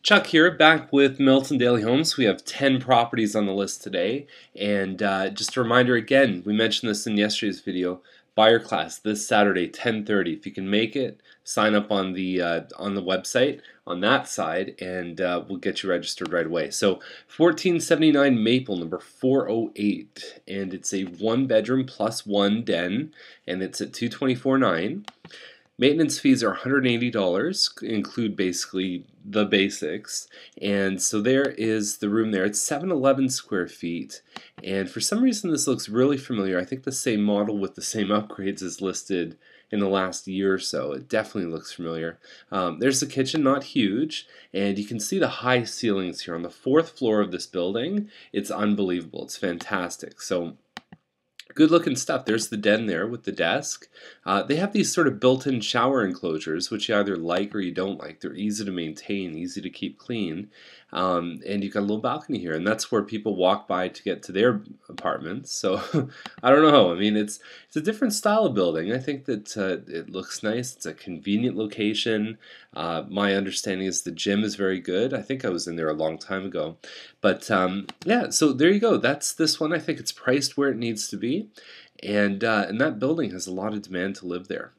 Chuck here, back with Milton Daily Homes. We have 10 properties on the list today, and just a reminder again, we mentioned this in yesterday's video, buyer class this Saturday, 10:30. If you can make it, sign up on the website on that side, and we'll get you registered right away. So 1479 Maple, number 408, and it's a one-bedroom plus one den, and it's at 224.9. Maintenance fees are $180, include basically the basics, and so there is the room there. It's 711 square feet, and for some reason this looks really familiar. I think the same model with the same upgrades is listed in the last year or so. It definitely looks familiar. There's the kitchen, not huge, and you can see the high ceilings here on the fourth floor of this building. It's unbelievable. It's fantastic. So good looking stuff. There's the den there with the desk. They have these sort of built-in shower enclosures, which you either like or you don't like. They're easy to maintain, easy to keep clean. And you've got a little balcony here, and that's where people walk by to get to their apartments. So I don't know. I mean, it's a different style of building. I think that it looks nice. It's a convenient location. My understanding is the gym is very good. I think I was in there a long time ago. But yeah, so there you go. That's this one. I think it's priced where it needs to be. And that building has a lot of demand to live there.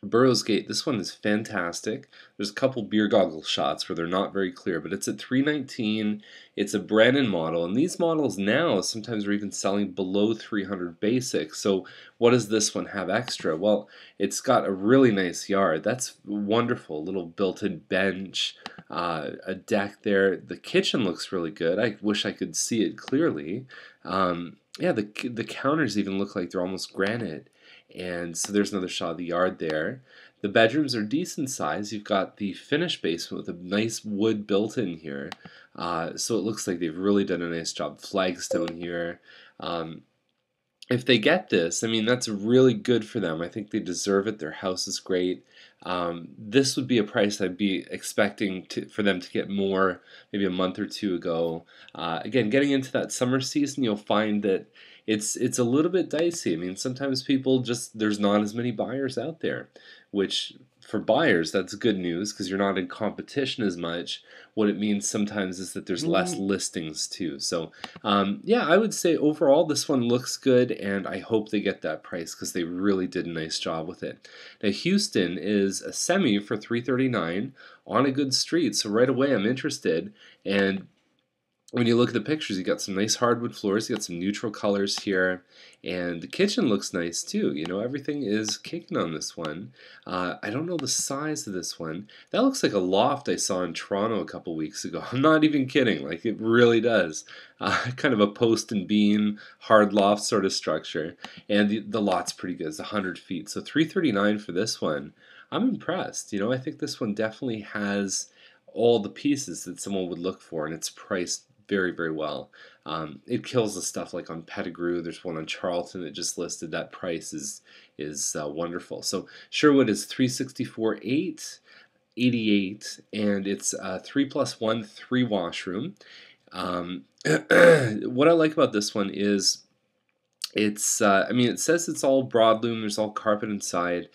Burroughs Gate, this one is fantastic. There's a couple beer goggle shots where they're not very clear, but it's at $319. It's a Brennan model, and these models now sometimes are even selling below $300 basic. So what does this one have extra? Well, it's got a really nice yard. That's wonderful. A little built-in bench, a deck there. The kitchen looks really good. I wish I could see it clearly. Yeah, the counters even look like they're almost granite. And so there's another shot of the yard there. The bedrooms are decent size. You've got the finished basement with a nice wood built in here. So it looks like they've really done a nice job. Flagstone here. If they get this, I mean, that's really good for them. I think they deserve it. Their house is great. This would be a price I'd be expecting for them to get more maybe a month or two ago. Again, getting into that summer season, you'll find that it's a little bit dicey. I mean, sometimes people just, there's not as many buyers out there, which for buyers, that's good news because you're not in competition as much. What it means sometimes is that there's less listings too. So yeah, I would say overall this one looks good, and I hope they get that price because they really did a nice job with it. Now Houston is a semi for $339 on a good street, so right away I'm interested. And when you look at the pictures, you got some nice hardwood floors, you got some neutral colors here, and the kitchen looks nice too. You know, everything is kicking on this one. I don't know the size of this one. That looks like a loft I saw in Toronto a couple weeks ago. I'm not even kidding, like it really does. Kind of a post and beam, hard loft sort of structure, and the lot's pretty good. It's 100 feet, so $339 for this one. I'm impressed. You know, I think this one definitely has all the pieces that someone would look for, and it's priced very, very well. It kills the stuff like on Pettigrew. There's one on Charlton that just listed. That price is wonderful. So Sherwood is $364,888, and it's 3+1 3 washroom. What I like about this one is it's I mean, it says it's all broadloom. There's all carpet inside.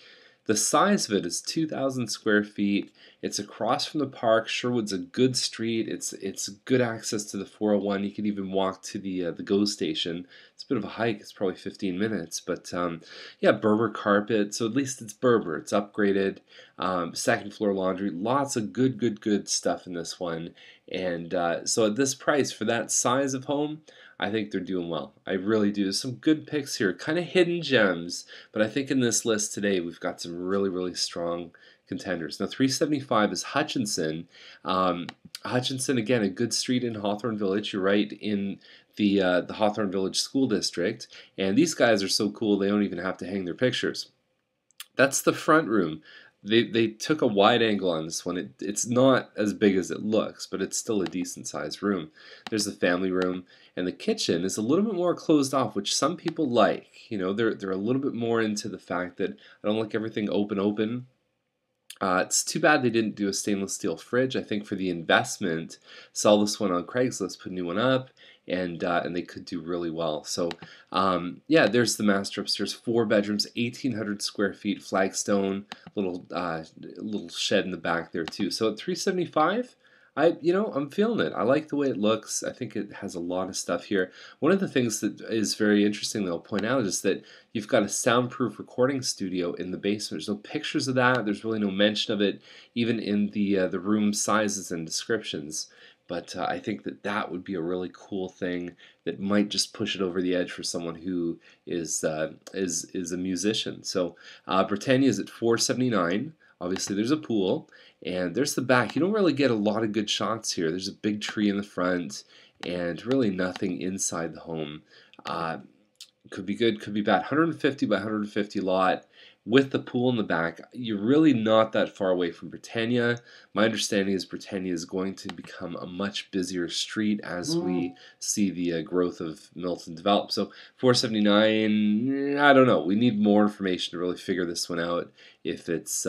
The size of it is 2,000 square feet. It's across from the park. Sherwood's a good street. It's good access to the 401. You can even walk to the GO station. It's a bit of a hike. It's probably 15 minutes, but yeah, Berber carpet. So at least it's Berber. It's upgraded. Second floor laundry. Lots of good stuff in this one. And so at this price for that size of home, I think they're doing well. I really do. There's some good picks here, kind of hidden gems, but I think in this list today we've got some really strong contenders. Now 375 is Hutchinson. Hutchinson, again, a good street in Hawthorne Village. You're right in the Hawthorne Village School District, and these guys are so cool they don't even have to hang their pictures. That's the front room. They took a wide angle on this one. It's not as big as it looks, but it's still a decent sized room. There's the family room, and the kitchen is a little bit more closed off, which some people like. You know, they're a little bit more into the fact that I don't like everything open. It's too bad they didn't do a stainless steel fridge. I think for the investment, sell this one on Craigslist, put a new one up, and they could do really well. So yeah, there's the master upstairs, 4 bedrooms, 1,800 square feet, flagstone, little shed in the back there too. So at $375, I'm feeling it. I like the way it looks. I think it has a lot of stuff here. One of the things that is very interesting that I'll point out is that you've got a soundproof recording studio in the basement. There's no pictures of that. There's really no mention of it, even in the room sizes and descriptions. But I think that that would be a really cool thing that might just push it over the edge for someone who is a musician. So Britannia is at $479. Obviously, there's a pool, and there's the back. You don't really get a lot of good shots here. There's a big tree in the front, and really nothing inside the home. Could be good, could be bad. 150 by 150 lot with the pool in the back. You're really not that far away from Britannia. My understanding is Britannia is going to become a much busier street as we see the growth of Milton develop. So 479, I don't know. We need more information to really figure this one out if it's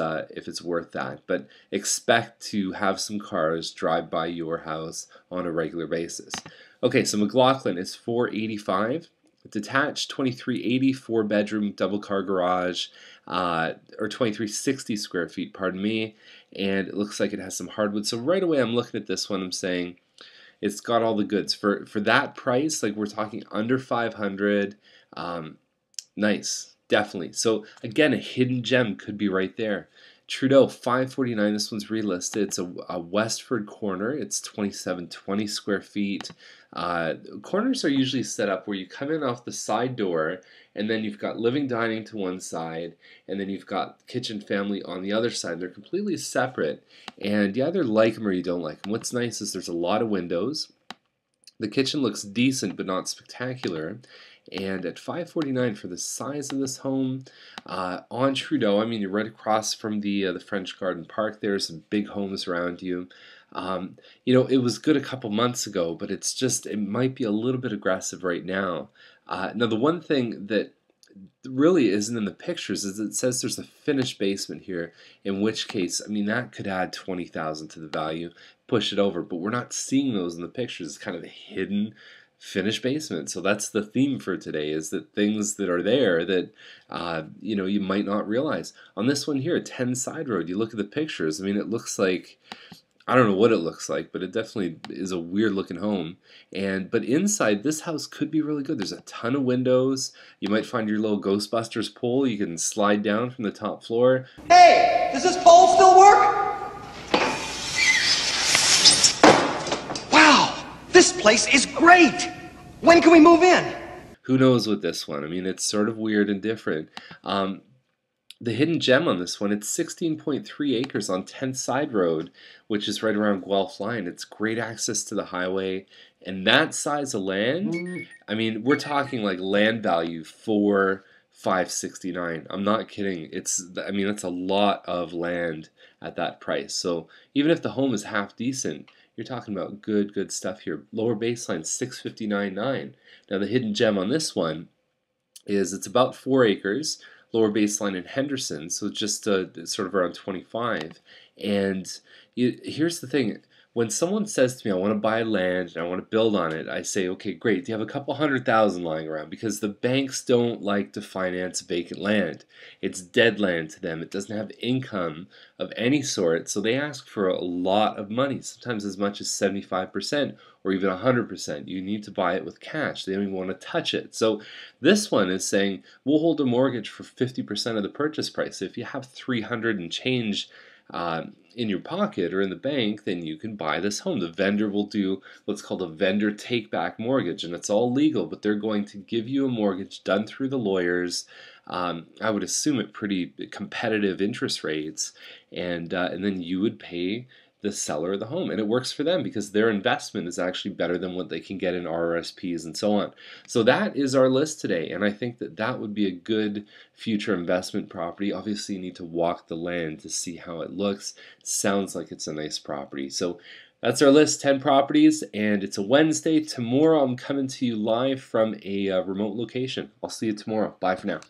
worth that. But expect to have some cars drive by your house on a regular basis. Okay, so McLaughlin is 485. Detached 2380, 4-bedroom, double car garage, or 2360 square feet, pardon me, and it looks like it has some hardwood. So right away I'm looking at this one, I'm saying it's got all the goods. For that price, like we're talking under 500, nice, definitely. So again, a hidden gem could be right there. Trudeau, 549. This one's relisted. It's a Westford corner. It's 2720 square feet. Corners are usually set up where you come in off the side door, and then you've got living dining to one side, and then you've got kitchen family on the other side. They're completely separate, and you either like them or you don't like them. What's nice is there's a lot of windows. The kitchen looks decent but not spectacular. And at $549 for the size of this home, on Trudeau, I mean, you're right across from the French Garden Park. There's some big homes around you. It was good a couple months ago, but it might be a little bit aggressive right now. Now, the one thing that really isn't in the pictures is it says there's a finished basement here, in which case, I mean, that could add $20,000 to the value, push it over, but we're not seeing those in the pictures. It's kind of a hidden finished basement. So that's the theme for today, is that things that are there that you might not realize. On this one here, 10 Side Road, you look at the pictures, I mean, it looks like, I don't know what it looks like, but it definitely is a weird looking home. But inside, this house could be really good. There's a ton of windows. You might find your little Ghostbusters pole you can slide down from the top floor. Hey, does this pole still work? Wow, this place is great. When can we move in? Who knows with this one? I mean, it's sort of weird and different. The hidden gem on this one, it's 16.3 acres on 10th Side Road, which is right around Guelph Line. It's great access to the highway, and that size of land, I mean, we're talking like land value for $569. I'm not kidding. That's a lot of land at that price. So even if the home is half decent, you're talking about good stuff here. Lower baseline, $659.9. Now the hidden gem on this one is it's about 4 acres. Lower baseline in Henderson, so just sort of around 25. And here's the thing. When someone says to me, I want to buy land and I want to build on it, I say, okay, great. Do you have a couple $100,000 lying around? Because the banks don't like to finance vacant land. It's dead land to them. It doesn't have income of any sort, so they ask for a lot of money, sometimes as much as 75% or even 100%. You need to buy it with cash. They don't even want to touch it. So this one is saying, we'll hold a mortgage for 50% of the purchase price. If you have 300 and change in your pocket or in the bank, then you can buy this home. The vendor will do what's called a vendor take-back mortgage, and it's all legal, but they're going to give you a mortgage done through the lawyers. I would assume at pretty competitive interest rates, and then you would pay the seller of the home, and it works for them because their investment is actually better than what they can get in RRSPs and so on. So that is our list today, and I think that that would be a good future investment property. Obviously, you need to walk the land to see how it looks. It sounds like it's a nice property. So that's our list, 10 properties, and it's a Wednesday. Tomorrow I'm coming to you live from a remote location. I'll see you tomorrow. Bye for now.